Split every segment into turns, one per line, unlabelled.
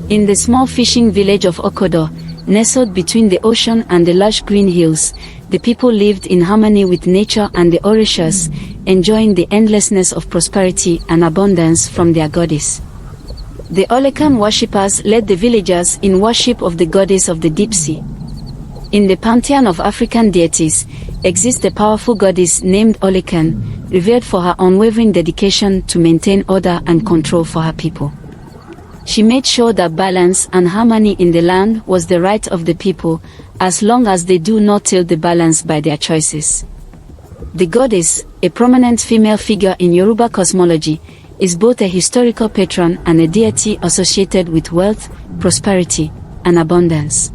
In the small fishing village of Okodo, nestled between the ocean and the lush green hills, the people lived in harmony with nature and the Orishas, enjoying the endlessness of prosperity and abundance from their goddess. The Olokun worshippers led the villagers in worship of the goddess of the deep sea. In the pantheon of African deities, exists a powerful goddess named Olokun, revered for her unwavering dedication to maintain order and control for her people. She made sure that balance and harmony in the land was the right of the people, as long as they do not tilt the balance by their choices. The goddess, a prominent female figure in Yoruba cosmology, is both a historical patron and a deity associated with wealth, prosperity, and abundance.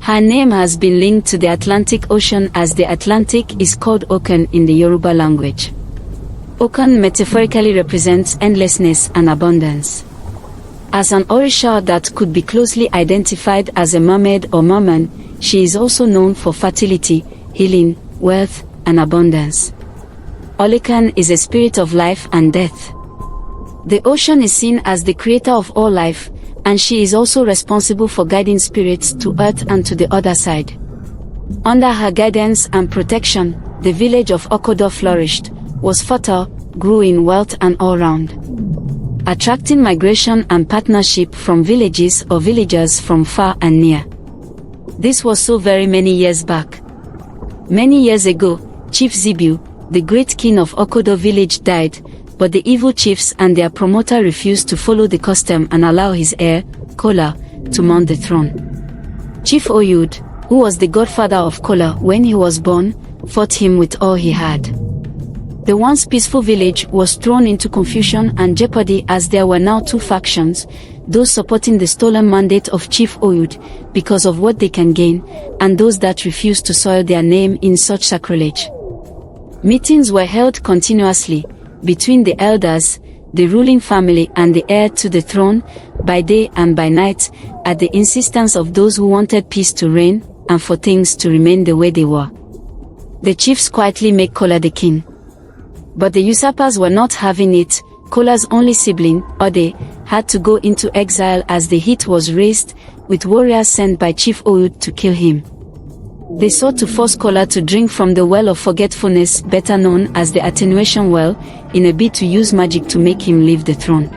Her name has been linked to the Atlantic Ocean, as the Atlantic is called Okun in the Yoruba language. Okun metaphorically represents endlessness and abundance. As an Orisha that could be closely identified as a mermaid or merman, she is also known for fertility, healing, wealth, and abundance. Olokun is a spirit of life and death. The ocean is seen as the creator of all life, and she is also responsible for guiding spirits to earth and to the other side. Under her guidance and protection, the village of Okodo flourished, was fertile, grew in wealth and all round, attracting migration and partnership from villages or villagers from far and near. This was so very many years back. Many years ago, Chief Zibu, the great king of Okodo village, died, but the evil chiefs and their promoter refused to follow the custom and allow his heir, Kola, to mount the throne. Chief Oyud, who was the godfather of Kola when he was born, fought him with all he had. The once peaceful village was thrown into confusion and jeopardy, as there were now two factions, those supporting the stolen mandate of Chief Oyud because of what they can gain, and those that refused to soil their name in such sacrilege. Meetings were held continuously between the elders, the ruling family and the heir to the throne, by day and by night, at the insistence of those who wanted peace to reign, and for things to remain the way they were. The chiefs quietly made Kola the king. But the usurpers were not having it. Kola's only sibling, Ode, had to go into exile as the heat was raised, with warriors sent by Chief Oyud to kill him. They sought to force Kola to drink from the well of forgetfulness, better known as the attenuation well, in a bid to use magic to make him leave the throne.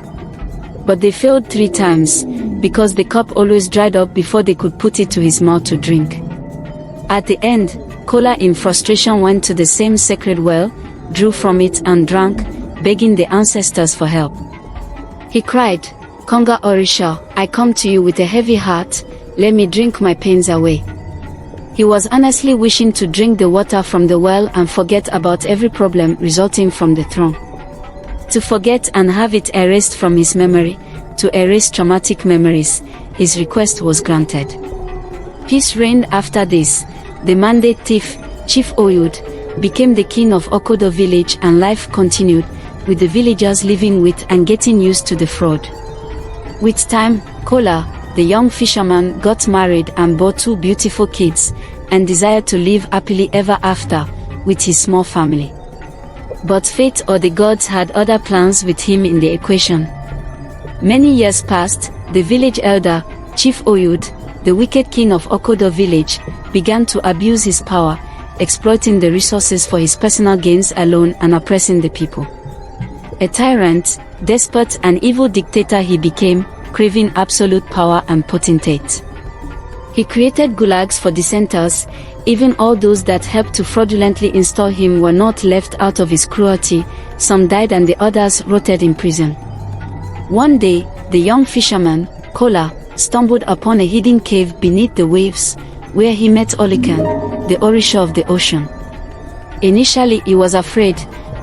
But they failed 3 times, because the cup always dried up before they could put it to his mouth to drink. At the end, Kola in frustration went to the same sacred well, drew from it and drank, begging the ancestors for help. He cried, "Konga Orisha, I come to you with a heavy heart, let me drink my pains away." He was earnestly wishing to drink the water from the well and forget about every problem resulting from the throne. To forget and have it erased from his memory, to erase traumatic memories, his request was granted. Peace reigned after this. The mandate thief, Chief Oyud, became the king of Okodo village, and life continued, with the villagers living with and getting used to the fraud. With time, Kola, the young fisherman, got married and bore 2 beautiful kids, and desired to live happily ever after, with his small family. But fate or the gods had other plans with him in the equation. Many years passed. The village elder, Chief Oyud, the wicked king of Okodo village, began to abuse his power, exploiting the resources for his personal gains alone and oppressing the people. A tyrant, despot and evil dictator he became, craving absolute power and potentate. He created gulags for dissenters. Even all those that helped to fraudulently install him were not left out of his cruelty. Some died and the others rotted in prison. One day, the young fisherman, Kola, stumbled upon a hidden cave beneath the waves, where he met Olokun, the Orisha of the ocean. Initially he was afraid,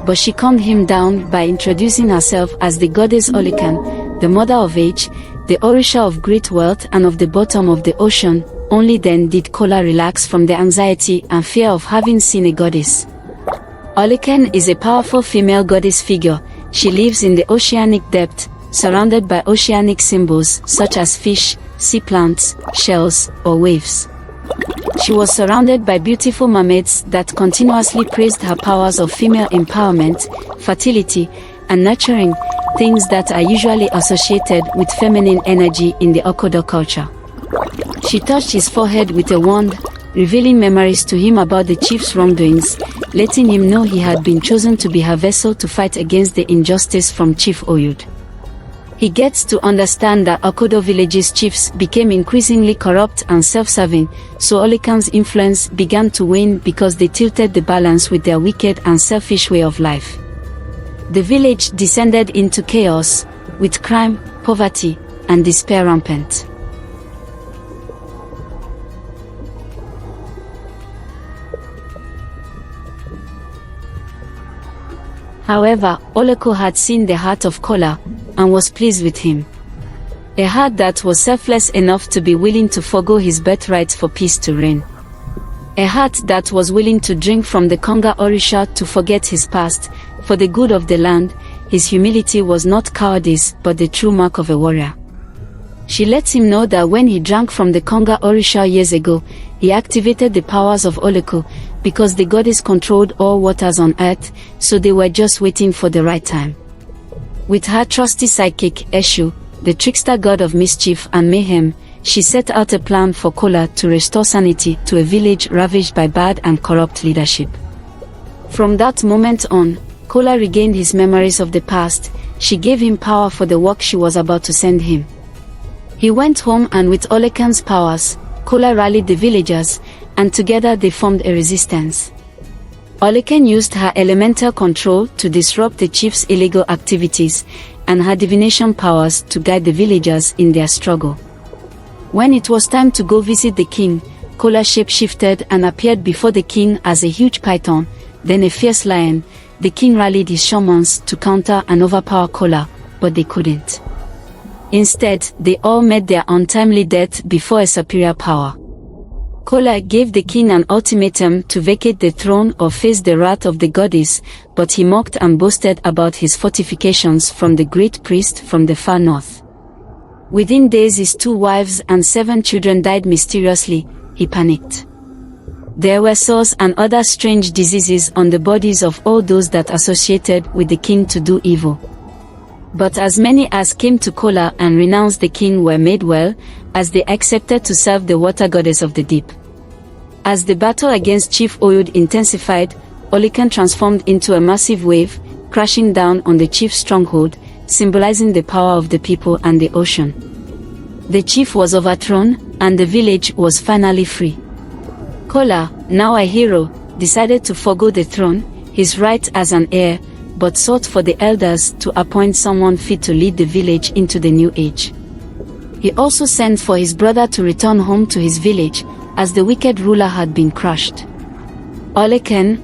but she calmed him down by introducing herself as the goddess Olokun, the mother of age, the Orisha of great wealth and of the bottom of the ocean. Only then did Kola relax from the anxiety and fear of having seen a goddess. Olokun is a powerful female goddess figure. She lives in the oceanic depth, surrounded by oceanic symbols such as fish, sea plants, shells, or waves. She was surrounded by beautiful mermaids that continuously praised her powers of female empowerment, fertility, and nurturing, things that are usually associated with feminine energy in the Okodo culture. She touched his forehead with a wand, revealing memories to him about the chief's wrongdoings, letting him know he had been chosen to be her vessel to fight against the injustice from Chief Oyud. He gets to understand that Okodo village's chiefs became increasingly corrupt and self-serving, so Olokun's influence began to wane because they tilted the balance with their wicked and selfish way of life. The village descended into chaos, with crime, poverty, and despair rampant. However, Olokun had seen the heart of Kola, and was pleased with him. A heart that was selfless enough to be willing to forgo his birthright for peace to reign. A heart that was willing to drink from the Konga Orisha to forget his past, for the good of the land. His humility was not cowardice but the true mark of a warrior. She let him know that when he drank from the Konga Orisha years ago, he activated the powers of Olokun, because the goddess controlled all waters on earth, so they were just waiting for the right time. With her trusty sidekick, Eshu, the trickster god of mischief and mayhem, she set out a plan for Kola to restore sanity to a village ravaged by bad and corrupt leadership. From that moment on, Kola regained his memories of the past. She gave him power for the work she was about to send him. He went home, and with Olokun's powers, Kola rallied the villagers, and together they formed a resistance. Olokun used her elemental control to disrupt the chief's illegal activities, and her divination powers to guide the villagers in their struggle. When it was time to go visit the king, Kola shapeshifted and appeared before the king as a huge python, then a fierce lion. The king rallied his shamans to counter and overpower Kola, but they couldn't. Instead, they all met their untimely death before a superior power. Kola gave the king an ultimatum to vacate the throne or face the wrath of the goddess, but he mocked and boasted about his fortifications from the great priest from the far north. Within days his 2 wives and 7 children died mysteriously. He panicked. There were sores and other strange diseases on the bodies of all those that associated with the king to do evil. But as many as came to Kola and renounced the king were made well, as they accepted to serve the water goddess of the deep. As the battle against Chief Oyud intensified, Olokun transformed into a massive wave, crashing down on the chief's stronghold, symbolizing the power of the people and the ocean. The chief was overthrown, and the village was finally free. Kola, now a hero, decided to forgo the throne, his right as an heir, but sought for the elders to appoint someone fit to lead the village into the new age. He also sent for his brother to return home to his village, as the wicked ruler had been crushed. Olokun,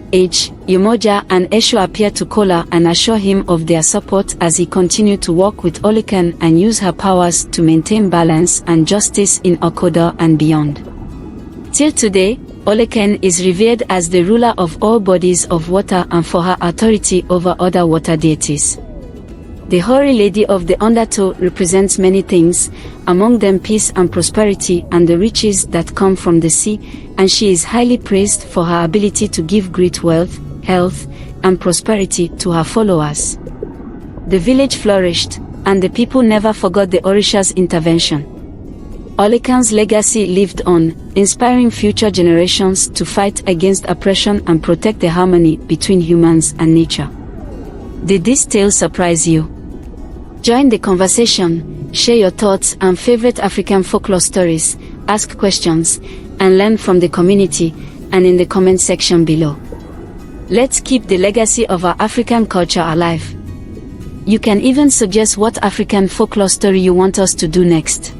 Umoja and Eshu appeared to Kola and assure him of their support as he continued to work with Olokun and use her powers to maintain balance and justice in Okodo and beyond. Till today, Olokun is revered as the ruler of all bodies of water and for her authority over other water deities. The Hoary Lady of the Undertow represents many things, among them peace and prosperity and the riches that come from the sea, and she is highly praised for her ability to give great wealth, health, and prosperity to her followers. The village flourished, and the people never forgot the Orishas' intervention. Olokun's legacy lived on, inspiring future generations to fight against oppression and protect the harmony between humans and nature. Did this tale surprise you? Join the conversation, share your thoughts and favorite African folklore stories, ask questions, and learn from the community, and in the comment section below. Let's keep the legacy of our African culture alive. You can even suggest what African folklore story you want us to do next.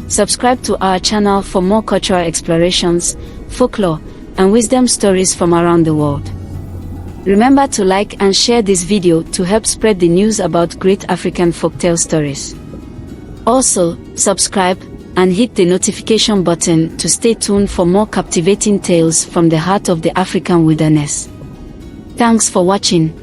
Subscribe to our channel for more cultural explorations, folklore, and wisdom stories from around the world. Remember to like and share this video to help spread the news about great African folktale stories. Also, subscribe and hit the notification button to stay tuned for more captivating tales from the heart of the African wilderness. Thanks for watching.